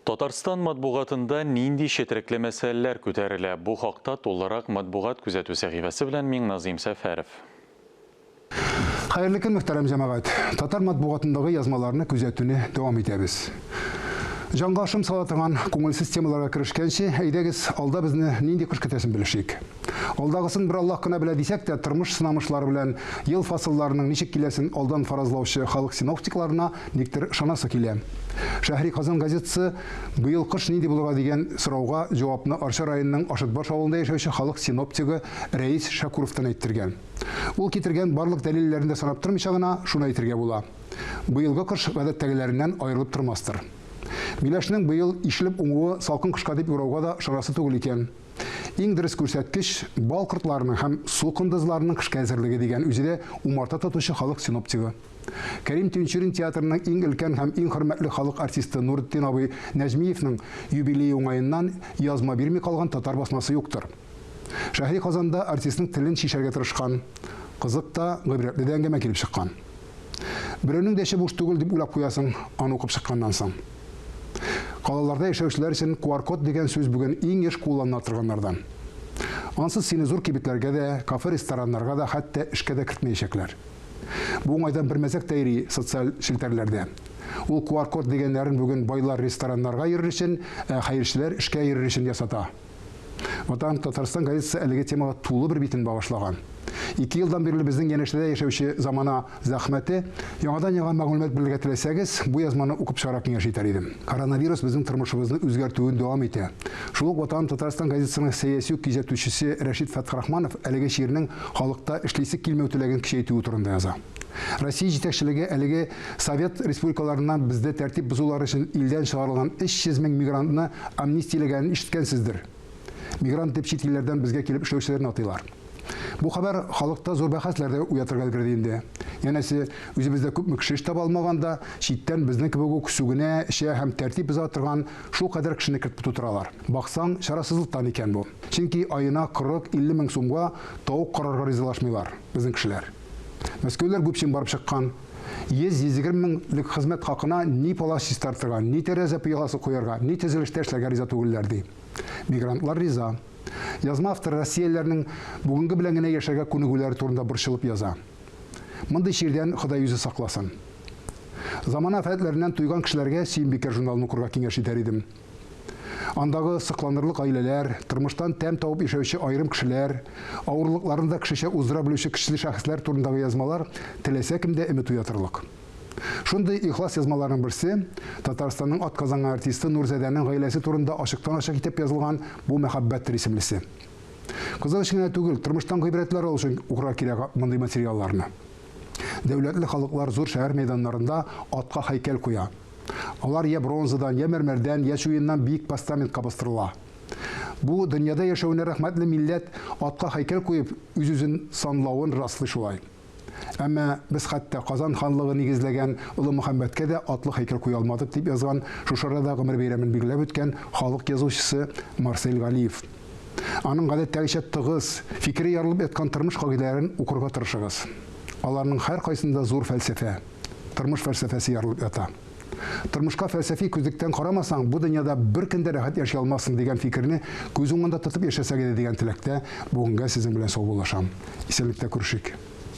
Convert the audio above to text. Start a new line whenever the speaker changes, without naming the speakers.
Татарстан матбугатында нинди шетрекле мәсьәләләр күтәрелә? Бу хакта толларак матбугат күзәтү сәхифәсе белән мин Назим Сәфәров.
Хәерле көн, мөхтәрәм җәмәгать. Татар матбугатындагы язмаларны күзәтүне дәвам итәбез. Жанга ашым сала торган күңелсез темаларга керешкәнче, әйдәгез, алда безне нинди кыш көтәсен белешик. Алдагысын бер Аллаһ кына белә дисәк тә, тормыш сынамышлары белән ел фасылларының ничек киләсен алдан фаразлаучы халык синоптикларына никтер ышанасы килә. Шәһри Казан газетасы быел кыш нинди булырга дигән сорауга җавапны Арча районының Ашытбаш авылында яшәүче халык синоптигы Рәис Шәкуровтан әйттергән. Ул китергән барлык дәлилләрендә санап тормыйча гына шуны әйтергә була. Быелгы кыш гадәттәгеләреннән аерылып тормастыр. Миләшнең быел ишелеп уңуы салкын кышка дип юрауга да шарасы түгел икән. Иң дөрес күрсәткеч бал кортларының һәм су кындызларының кышка әзерлеге дигән үзидә умарта тотучы халык синоптигы. Кәрим Тинчурин театрының иң өлкән һәм иң хөрмәтле халык артисты Нуретдин абый Нәҗмиевның юбилей уңаеннан язма бирми калган татар басмасы юктыр. Шәһри Казанда артистның телен шишәргә тырышкан, кызык та гыйбрәтле дә әңгәмә килеп чыккан. Берәүнең дәше буш түгел дип уйлап куясың, аны укып чыкканнан соң. Калаларда яшәүчеләр өчен QR-код дигән сүз бүген иң еш кулланыла торганнардан. Ансыз сине зур кибетләргә дә, кафе-рестораннарга да, хәтта эшкә дә кертмәячәкләр. Бу уңайдан бер мәзәк тәйри социаль челтәрләрдә. Ул QR-код дигәннәрен бүген байлар рестораннарга йөрер өчен, хәерчеләр эшкә йөрер өчен ясата. Ватан Татарстан газетасы әлеге темага тулы бер битен багышлаган. 2 елдан бирле безнең янәшәдә яшәүче замана зәхмәте, яңадан мәгълүмат белергә теләсәгез, бу язманы укып чыгарга киңәш итәр идем. Коронавирус безнең тормышыбызны үзгәртүен дәвам итә. Шул ук Ватан Татарстан газетасының сәяси күзәтүчесе Рәшит Фәтхрахманов әлеге шигырьнең халыкта эшлисе килмәү теләген көчәйтү турында яза. Россия җитәкчелеге әлеге Совет республикаларыннан бездә тәртип бозулар өчен илдән чыгарылган 300 мең мигрантны амнистияләгәнен ишеткәнсездер. Мигрант дип чит илләрдән безгә килеп эшләүчеләрне атыйлар. Бу хәбәр халыкта зур бәхәсләрдә уятырга өлгерде инде. Янәсе, үзебездә күпме кеше таба алмаганда, читтән безнең кебек үк сүгенә, эшә һәм тәртип боза торган шул кадәр кешене кертеп тутыралар. Баксаң, чарасызлыктан икән бу. Чөнки аена 40-50 мең сумга тавык карарга ризалашмыйлар безнең кешеләр. Мәскәүләр бүпчен барып чыккан. 120 меңлек хезмәт хакына ни палас чистартырга, ни тәрәзә пыяласы куярга, ни төзелештә эшләргә риза түгелләр ди. Мигрантлар риза. Язма авторы Россияләрнең бүгенге белән генә яшәргә күнегүләре турында борчылып яза. Мондый шигырьдән Ходай үзе сакласын. Замана фәтләреннән туйган кешеләргә Сөембикәр журналын укырга киңәш итәр идем. Андагы сыкланырлык гаиләләр, тормыштан тәм табып яшәүче айрым кешеләр, авырлыкларында кешечә уздыра белүче кешеле шәхесләр турындагы язмалар теләсә кемдә өмет уятырлык. Шундый ихлас язмаларның берсе Татарстанның атказанган артисты Нурзәдәнең гаиләсе турында ачыктан-ачык итеп язылган бу мәхәббәт исемлесе. Кызыл эшенә түгел, тормыштан гыйбрәтләр алу өчен укырга кирәк мондый материалларны. Дәүләтле халыклар зур шәһәр мәйданнарында атка һәйкәл куя. Алар я бронзадан, я мәрмәрдән, я чуеннан биек постаментка бастырыла. Бу дөньяда яшәүенә рәхмәтле милләт атка һәйкәл куеп үз-үзен санлавын раслый шулай. Әмма без хәтта Казан ханлыгы нигезләгән Улы Мөхәммәдкә дә атлы һәйкәл куя алмадык дип язган шушарада гомер бәйрәмен билгеләп үткән халык язучысы Марсель Галиев. Аның гадәттәгечә тыгыз, фикере ярылып яткан тормыш кагыйдәләрен укырга тырышыгыз. Аларның һәр кайсында зур фәлсәфә, тормыш фәлсәфәсе ярылып ята. Тормышка фәлсәфи күзлектән карамасаң, бу дөньяда бер көндә рәхәт яши алмассың дигән фикерне күз уңында тотып яшәсәгә дигән теләктә бүгенгә сезнең белән саубуллашам. Исәнлектә күрешик.